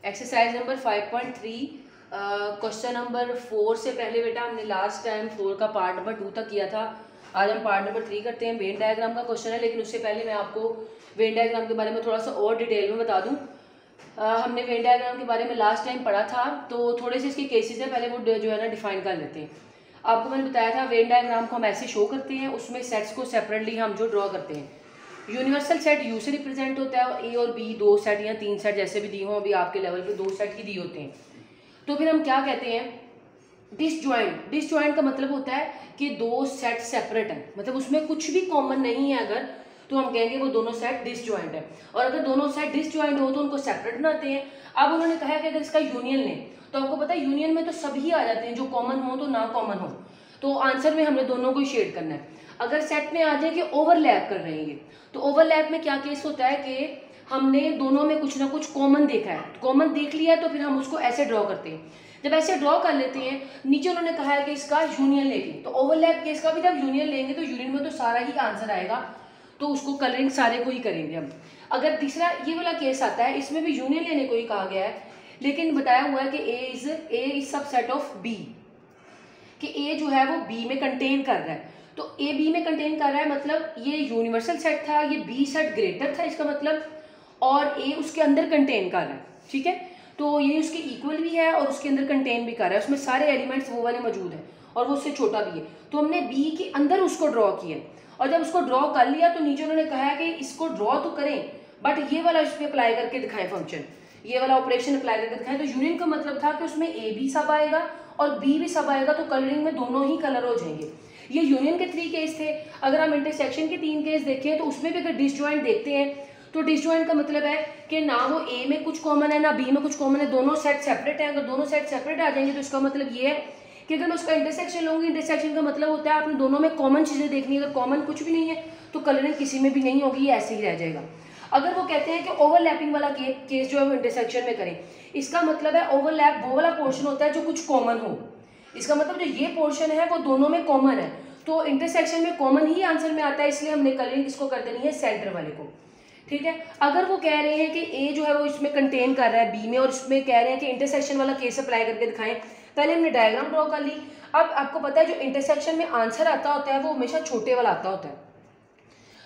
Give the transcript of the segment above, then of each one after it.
Exercise number 5.3 question number 4 से पहले बेटा हमने लास्ट टाइम 4 का पार्ट नंबर 2 तक किया था। आज हम पार्ट नंबर 3 करते हैं। वेन डायग्राम का क्वेश्चन है, लेकिन उससे पहले मैं आपको वेन डायग्राम के बारे में थोड़ा सा और डिटेल में बता दूं। हमने वेन डायग्राम के बारे में लास्ट टाइम पढ़ा था, तो थोड़े से इसके केसेस हैं, पहले वो जो है ना डिफाइन कर लेते हैं। आपको मैंने बताया था वेन डायग्राम को हम ऐसे शो करते हैं, उसमें सेट्स को सेपरेटली हम जो ड्रॉ करते हैं। यूनिवर्सल सेट यू से रिप्रेजेंट होता है, ए और बी दो सेट या तीन सेट जैसे भी दिए हों, अभी आपके लेवल पे दो सेट ही दिए होते हैं। तो फिर हम क्या कहते हैं, डिसजॉइंट। डिसजॉइंट का मतलब होता है कि दो सेट सेपरेट है, मतलब उसमें कुछ भी कॉमन नहीं है अगर, तो हम कहेंगे वो दोनों सेट डिसजॉइंट है। और अगर दोनों सेट डिसजॉइंट हो तो उनको सेपरेट बनाते हैं। अब उन्होंने कहा कि अगर इसका यूनियन लें तो आपको पता है यूनियन में तो सभी आ जाते हैं, जो कॉमन हो तो ना कॉमन हो, तो आंसर में हमने दोनों को ही शेड करना है। अगर सेट में आ जाए कि ओवरलैप कर रहे हैं, तो ओवरलैप में क्या केस होता है कि हमने दोनों में कुछ ना कुछ कॉमन देखा है, कॉमन देख लिया है, तो फिर हम उसको ऐसे ड्रॉ करते हैं। जब ऐसे ड्रॉ कर लेते हैं, नीचे उन्होंने कहा है कि इसका यूनियन लेंगे, तो ओवरलैप केस का भी जब यूनियन लेंगे तो यूनियन में तो सारा ही आंसर आएगा, तो उसको कलरिंग सारे को ही करेंगे हम। अगर तीसरा ये वाला केस आता है, इसमें भी यूनियन लेने को ही कहा गया है, लेकिन बताया हुआ है कि ए इज सबसेट ऑफ बी, कि ए जो है वो बी में कंटेन कर रहा है। तो ए बी में कंटेन कर रहा है, मतलब ये यूनिवर्सल सेट था, ये बी सेट ग्रेटर था इसका मतलब, और ए उसके अंदर कंटेन कर रहा है, ठीक है। तो ये उसके इक्वल भी है और उसके अंदर कंटेन भी कर रहा है, उसमें सारे एलिमेंट्स वो वाले मौजूद हैं और वो उससे छोटा भी है। तो हमने बी के अंदर उसको ड्रॉ किया, और जब उसको ड्रॉ कर लिया तो नीचे उन्होंने कहा है कि इसको ड्रॉ तो करें, बट ये वाला इस पर अप्लाई करके दिखाएं फंक्शन, ये वाला ऑपरेशन अप्लाई करके दिखाएं। तो यूनियन का मतलब था कि उसमें ए भी सब आएगा और बी भी सब आएगा, तो कलरिंग में दोनों ही कलर हो जाएंगे। ये यूनियन के 3 केस थे। अगर हम इंटरसेक्शन के 3 केस देखें तो उसमें भी अगर डिसजॉइंट देखते हैं, तो डिसजॉइंट का मतलब है कि ना वो ए में कुछ कॉमन है ना बी में कुछ कॉमन है, दोनों सेट सेपरेट है। अगर दोनों सेट सेपरेट आ जाएंगे तो इसका मतलब ये है कि अगर मैं उसका इंटरसेक्शन लूंगी, इंटरसेक्शन का मतलब होता है आपने दोनों में कॉमन चीजें देखनी है। अगर कॉमन कुछ भी नहीं है तो कलरिंग किसी में भी नहीं होगी, ये ऐसे ही रह जाएगा। अगर वो कहते हैं कि ओवरलैपिंग वाला केस जो है वो इंटरसेक्शन में करें, इसका मतलब है ओवरलैप वो वाला पोर्शन होता है जो कुछ कॉमन हो। इसका मतलब जो ये पोर्शन है वो दोनों में कॉमन है, तो इंटरसेक्शन में कॉमन ही आंसर में आता है, इसलिए हमने कलरिंग इसको कर देनी है सेंटर वाले को, ठीक है। अगर वो कह रहे हैं कि ए जो है वो इसमें कंटेन कर रहा है बी में, और इसमें कह रहे हैं कि इंटरसेक्शन वाला केस अप्लाई करके दिखाएं, पहले हमने डायग्राम ड्रॉ कर ली। अब आपको पता है जो इंटरसेक्शन में आंसर आता होता है वो हमेशा छोटे वाला आता होता है।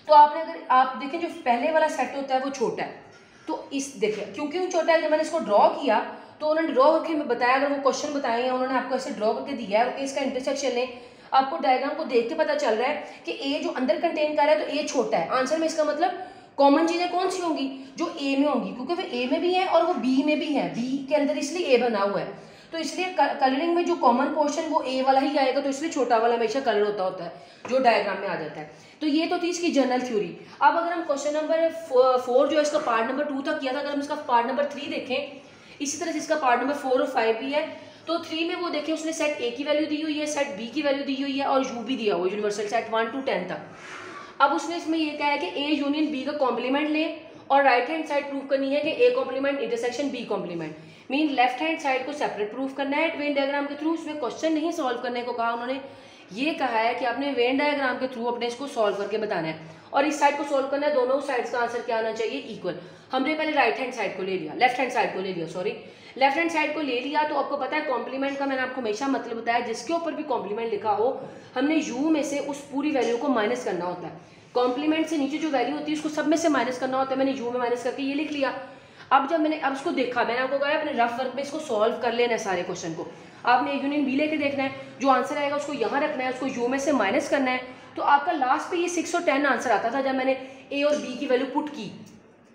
तो आपने अगर आप देखें जो पहले वाला सेट होता है वो छोटा है, तो इस देखिए क्योंकि वो छोटा है, जब मैंने इसको ड्रॉ किया तो उन्होंने ड्रॉ करके बताया, अगर वो क्वेश्चन बताए हैं उन्होंने आपको ऐसे ड्रॉ करके दिया है कि इसका इंटरसेक्शन लें, आपको डायग्राम को देख के पता चल रहा है कि ए जो अंदर कंटेन कर रहा है तो ए छोटा है आंसर में। इसका मतलब कॉमन चीजें कौन सी होंगी, जो ए में होंगी, क्योंकि वो ए में भी है और वो बी में भी है, बी के अंदर इसलिए ए बना हुआ है, तो इसलिए कलरिंग में जो कॉमन पोर्शन वो ए वाला ही आएगा, तो इसलिए छोटा वाला हमेशा कलर होता है जो डायग्राम में आ जाता है। तो ये तो थी इसकी जनरल थ्योरी। अब अगर हम क्वेश्चन नंबर 4 जो है इसका पार्ट नंबर 2 तक किया था, अगर हम इसका पार्ट नंबर 3 देखें, इसी तरह से इसका पार्ट नंबर 4 और 5 भी है। तो 3 में वो देखें उसने सेट ए की वैल्यू दी हुई है, सेट बी की वैल्यू दी हुई है और यू भी दिया हुआ है, यूनिवर्सल सेट 1 to 10 तक। अब उसने इसमें ये कहा है कि ए यूनियन बी का कॉम्प्लीमेंट ले, और राइट हैंड साइड प्रूव करनी है कि A complement intersection B complement, mean left hand side को सेपरेट प्रूव करना है वेन डायग्राम के थ्रू। उसमें क्वेश्चन नहीं सॉल्व करने को कहा उन्होंने, ये कहा है कि आपने वेन डायग्राम के थ्रू अपने इसको सॉल्व करके बताना है, और इस साइड को सॉल्व करना है, दोनों साइड्स का आंसर क्या आना चाहिए, इक्वल। हमने पहले राइट हैंड साइड को ले लिया, लेफ्ट हैंड साइड को ले लिया, सॉरी लेफ्ट हैंड साइड को ले लिया। तो आपको पता है कॉम्प्लीमेंट का मैंने आपको हमेशा मतलब बताया, जिसके ऊपर भी कॉम्प्लीमेंट लिखा हो हमने यू में से उस पूरी वैल्यू को माइनस करना होता है। कॉम्प्लीमेंट से नीचे जो वैल्यू होती है उसको सब में से माइनस करना होता है, मैंने यू में माइनस करके ये लिख लिया। अब जब मैंने अब उसको देखा, मैंने आपको कहा अपने रफ वर्क में इसको सॉल्व कर लेना है सारे क्वेश्चन को, आपने यूनियन बी लेके देखना है, जो आंसर आएगा उसको यहाँ रखना है, उसको यू में से माइनस करना है। तो आपका लास्ट पे ये 6 और 10 आंसर आता था जब मैंने ए और बी की वैल्यू पुट की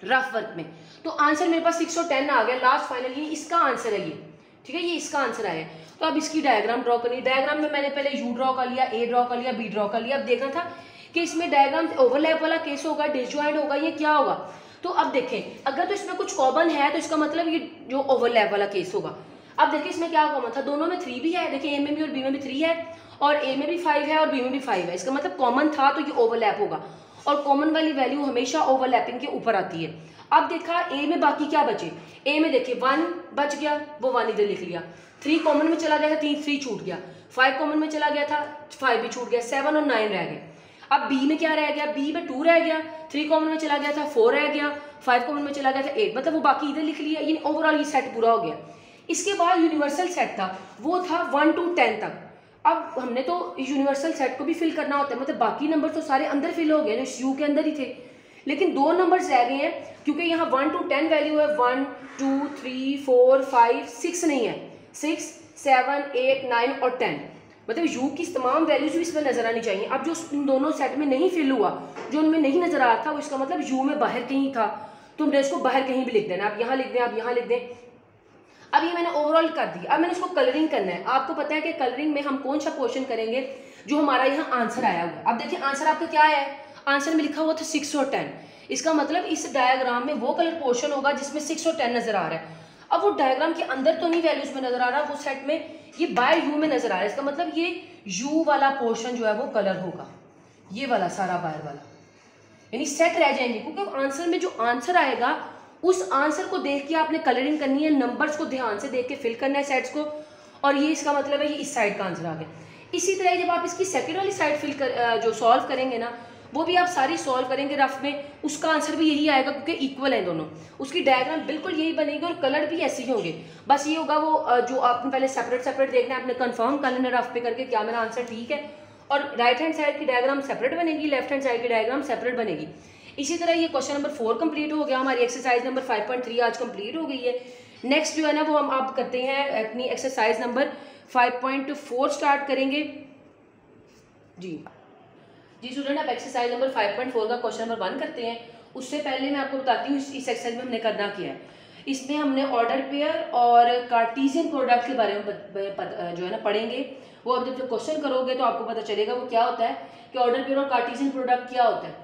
रफ वर्क में, तो आंसर मेरे पास 6 और 10 आ गया। लास्ट फाइनली इसका आंसर है ये, ठीक है, ये इसका आंसर आया। तो अब इसकी डायग्राम ड्रॉ करनी, डायग्राम में मैंने पहले यू ड्रॉ कर लिया, ए ड्रॉ कर लिया, बी ड्रॉ कर लिया। अब देखना था कि इसमें डायग्राम ओवरलैप वाला केस होगा, डिसजॉइंट होगा, ये क्या होगा। तो अब देखें अगर तो इसमें कुछ कॉमन है तो इसका मतलब ये जो ओवरलैप वाला केस होगा। अब देखिए इसमें क्या कॉमन था, दोनों में 3 भी है, देखिए ए में भी और बी में भी 3 है, और ए में भी 5 है और बी में भी 5 है, इसका मतलब कॉमन था तो ये ओवरलैप होगा, और कॉमन वाली वैल्यू हमेशा ओवरलैपिंग के ऊपर आती है। अब देखा ए में बाकी क्या बचे, ए में देखिए 1 बच गया, वो 1 इधर लिख लिया, 3 कॉमन में चला गया था, 3 छूट गया, 5 कॉमन में चला गया था, 5 भी छूट गया, 7 और 9 रह गए। अब बी में क्या रह गया, बी में 2 रह गया, 3 कॉमन में चला गया था, 4 रह गया, 5 कॉमन में चला गया था 8, मतलब वो बाकी इधर लिख लिया, यानी ओवरऑल ये सेट पूरा हो गया। इसके बाद यूनिवर्सल सेट था, वो था 1 to 10 तक। अब हमने तो यूनिवर्सल सेट को भी फिल करना होता है, मतलब बाकी नंबर तो सारे अंदर फिल हो गए, जो यू के अंदर ही थे, लेकिन 2 नंबर्स रह गए हैं, क्योंकि यहाँ 1 to 10 वैल्यू है, 1 2 3 4 5 6 नहीं है, 6 7 8 9 और 10, मतलब यू की तमाम वैल्यूज भी इसमें नजर आनी चाहिए। अब जो इन दोनों सेट में नहीं फिल हुआ, जो उनमें नहीं नजर आ रहा था, वो इसका मतलब यू में बाहर कहीं था, तो हमने इसको बाहर कहीं भी लिख देना। आप यहाँ लिख दें, आप यहाँ लिख दें। अब ये मैंने ओवरऑल कर दिया, अब मैंने इसको कलरिंग करना है। आपको पता है कि कलरिंग में हम कौन सा पोर्शन करेंगे, जो हमारा यहाँ आंसर आया हुआ है। अब देखिए आंसर आपका क्या है, आंसर में लिखा हुआ था 6 और 10, इसका मतलब इस डायग्राम में वो कलर पोर्शन होगा जिसमें 6 और 10 नजर आ रहा है। अब वो डायग्राम के अंदर तो नहीं वैल्यूज में नजर आ रहा, वो सेट में ये बाय यू में नजर आ रहा है, इसका मतलब ये यू वाला पोर्शन जो है वो कलर होगा, ये वाला सारा बाहर वाला, यानी सेट रह जाएंगे, क्योंकि आंसर में जो आंसर आएगा उस आंसर को देख के आपने कलरिंग करनी है, नंबर्स को ध्यान से देख के फिल करना है सेट्स को, और ये इसका मतलब है ये इस साइड का आंसर आ गया। इसी तरह जब आप इसकी सेकंड वाली साइड फिल कर जो सॉल्व करेंगे ना, वो भी आप सारी सॉल्व करेंगे रफ में, उसका आंसर भी यही आएगा, क्योंकि इक्वल है दोनों, उसकी डायग्राम बिल्कुल यही बनेगी और कलर भी ऐसे ही होंगे। बस ये होगा वो जो आपने पहले सेपरेट सेपरेट देखना है, आपने कंफर्म कर लेना रफ पे करके क्या मेरा आंसर ठीक है, और राइट हैंड साइड की डायग्राम सेपरेट बनेगी, लेफ्ट हैंड साइड की डायग्राम सेपरेट बनेगी। इसी तरह ये क्वेश्चन नंबर 4 कंप्लीट हो गया, हमारी एक्सरसाइज नंबर 5.3 आज कंप्लीट हो गई है। नेक्स्ट जो है ना वो हम आप करते हैं अपनी एक्सरसाइज नंबर 5.4 स्टार्ट करेंगे। जी स्टूडेंट, आप एक्सरसाइज नंबर 5.4 का क्वेश्चन नंबर 1 करते हैं। उससे पहले मैं आपको बताती हूँ इस एक्सरसाइज में हमने करना क्या है। इसमें हमने ऑर्डर पेयर और कार्टेशियन प्रोडक्ट के बारे में जो है ना पढ़ेंगे। वो अब जब क्वेश्चन करोगे तो आपको पता चलेगा वो क्या होता है कि ऑर्डर पेयर और कार्टेशियन प्रोडक्ट क्या होता है।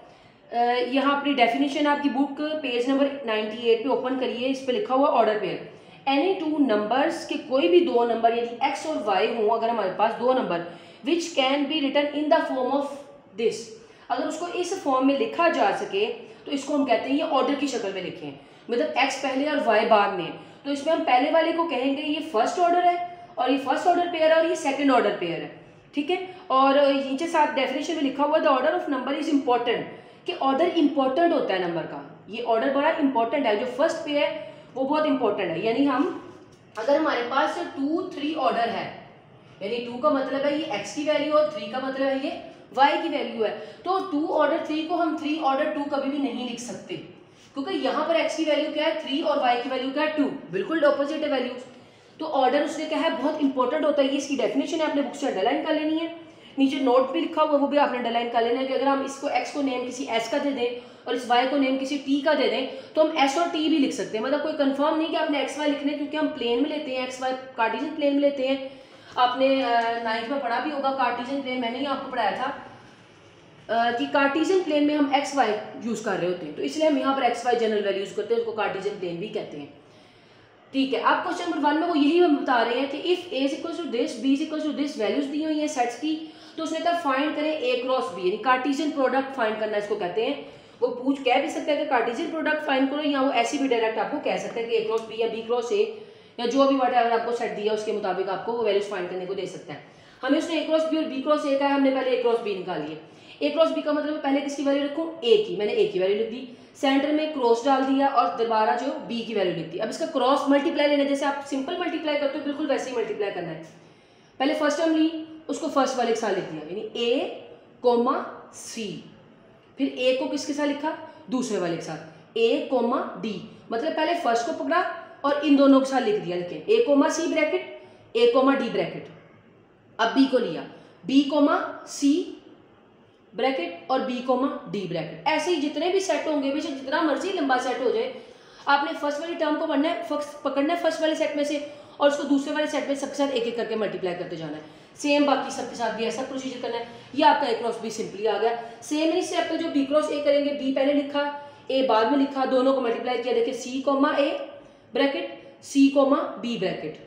यहाँ अपनी डेफिनेशन आपकी बुक पेज नंबर 98 पे ओपन करिए, इस पे लिखा हुआ order pair. Any two numbers के कोई भी दो नंबर यानी x और y हों, अगर हमारे पास दो number which can be written in the form of this, अगर उसको इस फॉर्म में लिखा जा सके तो इसको हम कहते हैं ये ऑर्डर की शक्ल में लिखें, मतलब x पहले और y बाद में। तो इसमें हम पहले वाले को कहेंगे ये फर्स्ट ऑर्डर है, और ये फर्स्ट ऑर्डर पेयर है, और ये सेकंड ऑर्डर पेयर है, ठीक है। और नीचे साथ डेफिनेशन में लिखा हुआ the order of number is important, कि ऑर्डर इंपॉर्टेंट होता है नंबर का, ये ऑर्डर बड़ा इंपॉर्टेंट है, जो फर्स्ट पे है वो बहुत इंपॉर्टेंट है। यानी हम अगर हमारे पास 2 3 ऑर्डर है, यानी 2 का मतलब है ये x की वैल्यू और 3 का मतलब है ये y की वैल्यू है, तो 2 ऑर्डर 3 को हम 3 ऑर्डर 2 कभी भी नहीं लिख सकते, क्योंकि यहाँ पर x की वैल्यू क्या है 3 और y की वैल्यू क्या है 2, बिल्कुल ऑपोजिट है वैल्यूज। तो ऑर्डर उसने क्या है बहुत इंपॉर्टेंट होता है, ये इसकी डेफिनेशन है, आपने बुक से अंडरलाइन कर लेनी है। नीचे नोट पे लिखा हुआ वो भी आपने अंडरलाइन कर लेना है कि अगर हम इसको x को नेम किसी s का दे दें और इस y को नेम किसी t का दे दें तो हम s और t भी लिख सकते हैं, मतलब कोई कंफर्म नहीं कि आपने x y लिखने, क्योंकि हम प्लेन में लेते हैं x y, कार्टेशियन प्लेन में लेते हैं। आपने 9th में पढ़ा भी होगा कार्टेशियन प्लेन, मैंने ही आपको पढ़ाया था कि कार्टेशियन प्लेन में हम x y यूज कर रहे होते हैं, तो इसलिए हम यहाँ पर x y general value use करते हैं, उसको कार्टेशियन प्लेन भी कहते हैं, ठीक है। आप क्वेश्चन नंबर 1 में वो यही हम बता रहे हैं कि if a equal to this b equal to this values दी हुई है सेट्स की, तो उसने कहा फाइंड करें a क्रॉस b, यानी कार्टेशियन प्रोडक्ट फाइंड करना इसको कहते हैं। वो पूछ कह भी सकता है कि कार्टेशियन प्रोडक्ट फाइंड करो, या वो ऐसी भी डायरेक्ट आपको कह सकता है कि a क्रॉस b या b क्रॉस a या जो भी व्हाटएवर आपको सेट दिया उसके मुताबिक आपको वो वैल्यूज फाइंड करने को दे सकता है। हमें उसने a क्रॉस b और b क्रॉस a का है, हमने पहले a क्रॉस b निकाली है। a क्रॉस b का मतलब पहले किसकी वैल्यू रखूं a की, मैंने a की वैल्यू लिख दी, सेंटर में क्रॉस डाल दिया और दोबारा जो b की वैल्यू लिख दी। अब इसका क्रॉस मल्टीप्लाई लेना, जैसे आप सिंपल मल्टीप्लाई करते हो बिल्कुल वैसे ही मल्टीप्लाई करना है। पहले फर्स्ट टर्म ली, उसको फर्स्ट वाले के साथ लिख दिया, यानी a कोमा c, फिर a को किसके साथ लिखा दूसरे वाले के साथ a कोमा d, मतलब पहले फर्स्ट को पकड़ा और इन दोनों के साथ लिख दिया, लिखे a comma c bracket a comma d bracket. अब b को लिया b कोमा c ब्रैकेट और b कोमा d ब्रैकेट। ऐसे ही जितने भी सेट होंगे, बेशक जितना मर्जी लंबा सेट हो जाए, आपने फर्स्ट वाली टर्म को पकड़ना है फर्स्ट वाले सेट में से, और उसको दूसरे वाले सेट में सबके साथ एक एक करके मल्टीप्लाई करते जाना है। सेम बाकी सबके साथ भी ऐसा प्रोसीजर करना है। ये आपका a क्रॉस b सिंपली आ गया। सेम इसी स्टेप पे जो b क्रॉस a करेंगे, b पहले लिखा a बाद में लिखा, दोनों को मल्टीप्लाई किया, देखिए c comma a bracket c comma b bracket,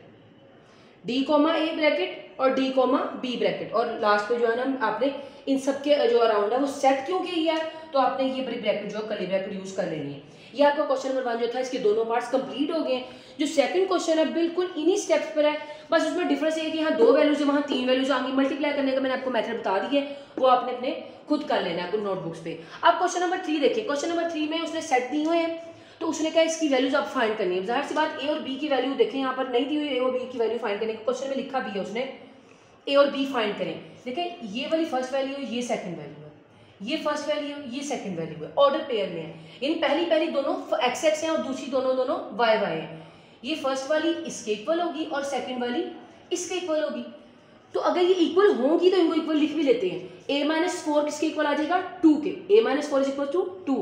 d comma a bracket और d कोमा b ब्रैकेट, और लास्ट पे जो है ना आपने इन सबके जो अराउंड है वो सेट क्यों किया है, तो आपने ये बड़ी ब्रैकेट जो कर्ली ब्रैकेट यूज कर लेनी है। ये आपका क्वेश्चन नंबर 1 जो था, इसके दोनों पार्ट्स कंप्लीट हो गए। जो सेकंड क्वेश्चन है बिल्कुल इन्हीं स्टेप्स पर है, बस उसमें डिफरेंस ये है कि यहाँ 2 वैल्यूज है, वहाँ 3 वैल्यूज आएंगी। मल्टीप्लाई करने का मैंने आपको मेथड बता दी है, वो आपने अपने खुद कर लेना है नोटबुक्स पे। अब क्वेश्चन नंबर 3 देखिए। क्वेश्चन नंबर 3 में उसने सेट दिए हुए हैं, तो उसने कहा इसकी वैल्यूज आप फाइंड करनी है। जाहिर सी बात ए और बी की वैल्यू देखें, यहाँ पर नहीं दी हुई ए और बी की वैल्यू फाइंड करने को, क्वेश्चन में लिखा भी है उसने ए और बी फाइंड करें। देखें ये वाली फर्स्ट वैल्यू है, ये सेकंड वैल्यू है, ये फर्स्ट वैल्यू है, ये सेकंड वैल्यू है, ऑर्डर पेयर में है, यानी पहली दोनों एक्स एक्स हैं और दूसरी दोनों वाई वाई है। ये फर्स्ट वाली इसके इक्वल होगी और सेकंड वाली इसके इक्वल होगी। तो अगर ये इक्वल होंगी तो इनको इक्वल लिख भी लेते हैं। a माइनस 4 किसके इक्वल आ जाएगा, 2 के, a minus 4 is equal to 2,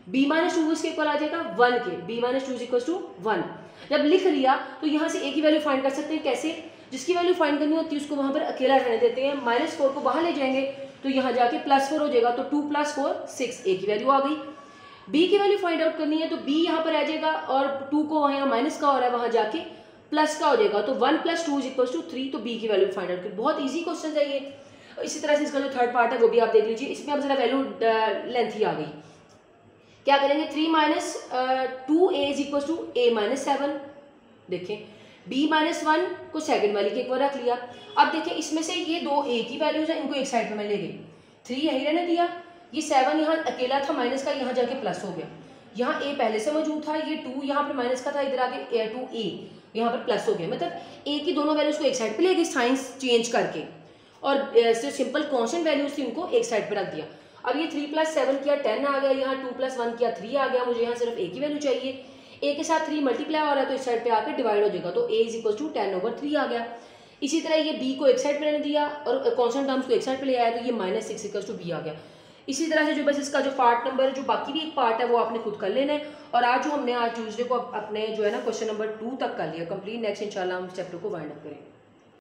b minus 2 किसके इक्वल आ जाएगा, 1 के, b minus 2 is equal to 1। जब लिख लिया तो यहाँ से a की वैल्यू फाइंड कर सकते हैं। कैसे, जिसकी वैल्यू फाइंड करनी होती है उसको वहां पर अकेला रहने देते हैं, -4 को बाहर ले जाएंगे तो यहाँ जाके +4 हो जाएगा, तो 2 + 4 6, a की वैल्यू आ गई। b की वैल्यू फाइंड आउट करनी है तो b यहाँ पर आ जाएगा और 2 को वहाँ माइनस का हो रहा है वहाँ जाके प्लस का हो जाएगा, तो 1 + 2 इज 3, तो b की वैल्यू फाइंड आउट कर। बहुत इजी क्वेश्चन है ये। इसी तरह से इसका जो थर्ड पार्ट है वो भी आप देख लीजिए। इसमें अब जरा वैल्यू लेंथ ही आ गई। क्या करेंगे, 3 - 2a = a - 7। देखें b - 1 को सेकंड वाली के इक्वल रख लिया। अब देखें इसमें से ये दो a की वैल्यूज है, इनको एक साइड पे मैं ले गई, 3 यही रहने दिया, ये 7 यहाँ अकेला था माइनस का, यहाँ जाके प्लस हो गया। यहाँ a पहले से मौजूद था, ये 2 यहाँ पर माइनस का था, इधर आके 2a यहाँ पर प्लस हो गया। मतलब a की दोनों वैल्यूज को एक साइड पे ले गई साइंस चेंज करके, और जो सिंपल कांस्टेंट वैल्यूज थी उनको एक साइड पे रख दिया। अब ये 3 + 7 किया 10 आ गया, यहाँ 2 + 1 किया 3 आ गया। मुझे यहाँ सिर्फ a की वैल्यू चाहिए, a के साथ 3 मल्टीप्लाई हो रहा है तो इस साइड पे आकर डिवाइड हो जाएगा, तो a = 10/3 आ गया। इसी तरह ये b को एक साइड पे रहने दिया और कांस्टेंट टर्म्स को एक साइड पे ले आया, तो ये -6 = b आ गया। इसी तरह से जो बस इसका जो पार्ट नंबर जो बाकी भी एक पार्ट है वो आपने खुद कर लेना है। और आज जो हमने आज ट्यूसडे को अपने जो है ना क्वेश्चन नंबर 2 तक कर लिया कंप्लीट। नेक्स्ट इंशाल्लाह हम इस चैप्टर को वाइंड अप करेंगे।